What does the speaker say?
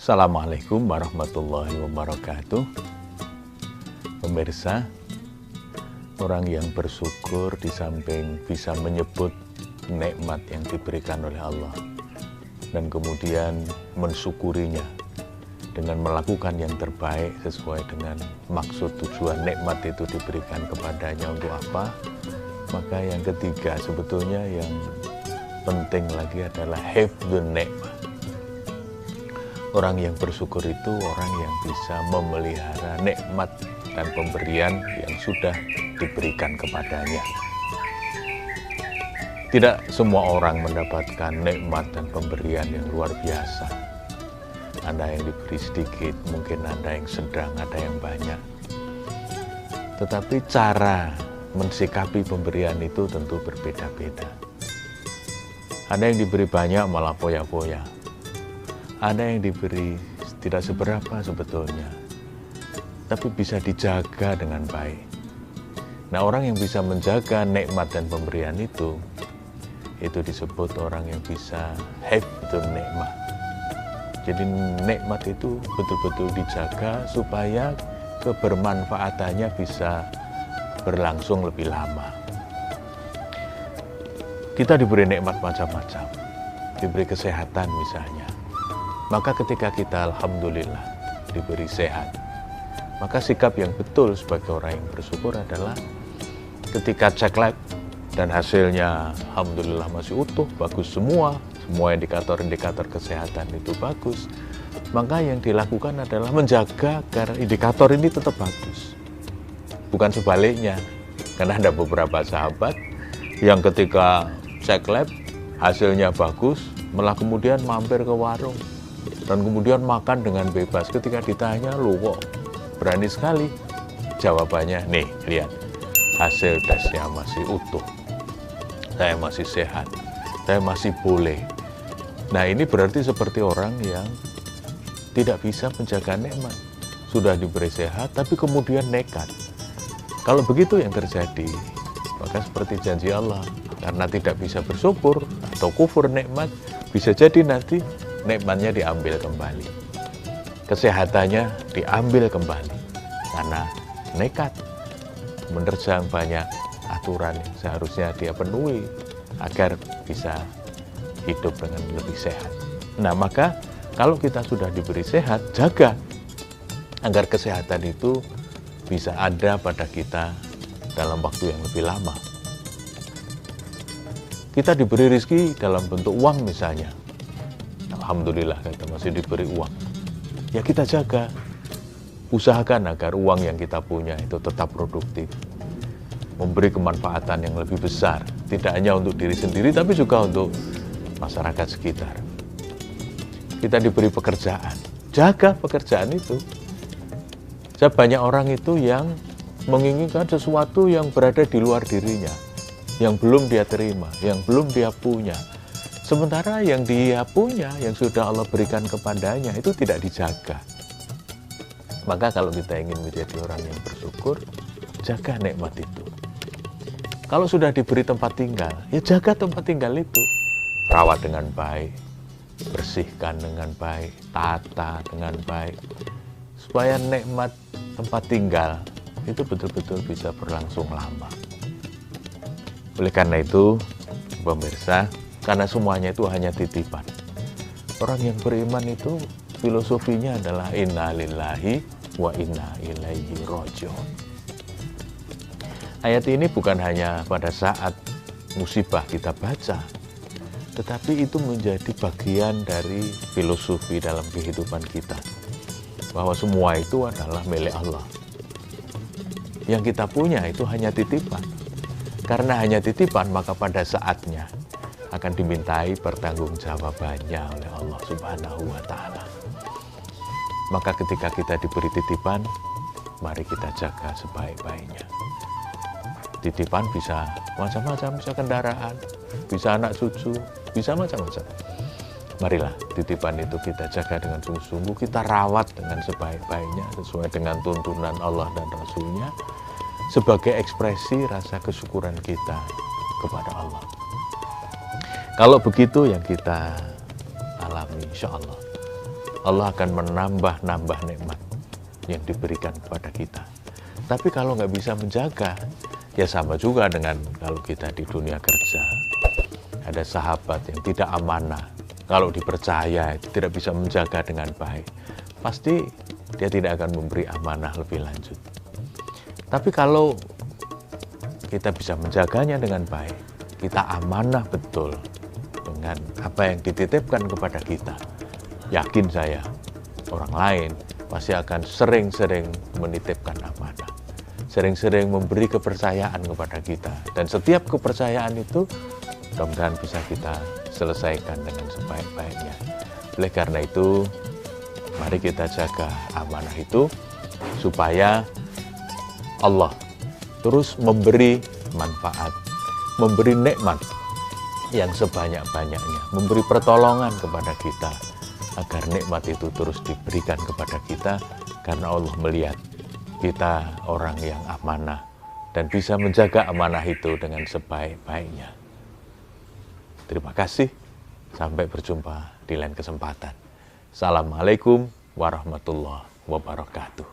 Assalamualaikum warahmatullahi wabarakatuh. Pemirsa, orang yang bersyukur di samping bisa menyebut nikmat yang diberikan oleh Allah dan kemudian mensyukurinya dengan melakukan yang terbaik sesuai dengan maksud tujuan nikmat itu diberikan kepadanya untuk apa. Maka yang ketiga sebetulnya yang penting lagi adalah hifdzun nikmah. Orang yang bersyukur itu orang yang bisa memelihara nikmat dan pemberian yang sudah diberikan kepadanya. Tidak semua orang mendapatkan nikmat dan pemberian yang luar biasa. Ada yang diberi sedikit, mungkin ada yang sedang, ada yang banyak. Tetapi cara mensikapi pemberian itu tentu berbeda-beda. Ada yang diberi banyak malah foya-foya. Ada yang diberi tidak seberapa sebetulnya, tapi bisa dijaga dengan baik. Nah, orang yang bisa menjaga nikmat dan pemberian itu disebut orang yang bisa hifdzun nikmah. Jadi nikmat itu betul-betul dijaga supaya kebermanfaatannya bisa berlangsung lebih lama. Kita diberi nikmat macam-macam, diberi kesehatan misalnya. Maka ketika kita alhamdulillah diberi sehat, maka sikap yang betul sebagai orang yang bersyukur adalah ketika cek lab dan hasilnya alhamdulillah masih utuh, bagus semua indikator-indikator kesehatan itu bagus, maka yang dilakukan adalah menjaga agar indikator ini tetap bagus. Bukan sebaliknya, karena ada beberapa sahabat yang ketika cek lab hasilnya bagus, malah kemudian mampir ke warung dan kemudian makan dengan bebas. Ketika ditanya, "Lu kok berani sekali?" Jawabannya, "Nih, lihat, hasil tesnya masih utuh. Saya masih sehat. Saya masih boleh." Nah, ini berarti seperti orang yang tidak bisa menjaga nikmat. Sudah diberi sehat, tapi kemudian nekat. Kalau begitu yang terjadi, maka seperti janji Allah, karena tidak bisa bersyukur atau kufur nikmat, bisa jadi nanti nikmatnya diambil kembali, kesehatannya diambil kembali, karena nekat menerjang banyak aturan yang seharusnya dia penuhi agar bisa hidup dengan lebih sehat. Nah, maka kalau kita sudah diberi sehat, jaga agar kesehatan itu bisa ada pada kita dalam waktu yang lebih lama. Kita diberi rezeki dalam bentuk uang misalnya. Alhamdulillah kita masih diberi uang. Ya kita jaga. Usahakan agar uang yang kita punya itu tetap produktif. Memberi kemanfaatan yang lebih besar. Tidak hanya untuk diri sendiri, tapi juga untuk masyarakat sekitar. Kita diberi pekerjaan. Jaga pekerjaan itu. Banyak orang itu yang menginginkan sesuatu yang berada di luar dirinya. Yang belum dia terima, yang belum dia punya. Sementara yang dia punya, yang sudah Allah berikan kepadanya, itu tidak dijaga. Maka kalau kita ingin menjadi orang yang bersyukur, jaga nikmat itu. Kalau sudah diberi tempat tinggal, ya jaga tempat tinggal itu. Rawat dengan baik, bersihkan dengan baik, tata dengan baik. Supaya nikmat tempat tinggal itu betul-betul bisa berlangsung lama. Oleh karena itu, pemirsa, karena semuanya itu hanya titipan. Orang yang beriman itu filosofinya adalah inna lillahi wa inna ilaihi raji'un. Ayat ini bukan hanya pada saat musibah kita baca, tetapi itu menjadi bagian dari filosofi dalam kehidupan kita. Bahwa semua itu adalah milik Allah. Yang kita punya itu hanya titipan. Karena hanya titipan, maka pada saatnya akan dimintai pertanggungjawabannya oleh Allah Subhanahu wa Ta'ala. Maka ketika kita diberi titipan, mari kita jaga sebaik-baiknya. Titipan bisa macam-macam, bisa kendaraan, bisa anak cucu, bisa macam-macam. Marilah titipan itu kita jaga dengan sungguh-sungguh, kita rawat dengan sebaik-baiknya sesuai dengan tuntunan Allah dan Rasul-Nya sebagai ekspresi rasa kesyukuran kita kepada Allah. Kalau begitu yang kita alami, insya Allah Allah akan menambah-nambah nikmat yang diberikan kepada kita. Tapi kalau nggak bisa menjaga, ya sama juga dengan kalau kita di dunia kerja. Ada sahabat yang tidak amanah, kalau dipercaya tidak bisa menjaga dengan baik, pasti dia tidak akan memberi amanah lebih lanjut. Tapi kalau kita bisa menjaganya dengan baik, kita amanah betul dengan apa yang dititipkan kepada kita, yakin saya, orang lain pasti akan sering-sering menitipkan amanah, sering-sering memberi kepercayaan kepada kita. Dan setiap kepercayaan itu mudah-mudahan bisa kita selesaikan dengan sebaik-baiknya. Oleh karena itu, mari kita jaga amanah itu supaya Allah terus memberi manfaat, memberi nikmat yang sebanyak-banyaknya, memberi pertolongan kepada kita, agar nikmat itu terus diberikan kepada kita, karena Allah melihat kita orang yang amanah dan bisa menjaga amanah itu dengan sebaik-baiknya. Terima kasih, sampai berjumpa di lain kesempatan. Assalamualaikum warahmatullahi wabarakatuh.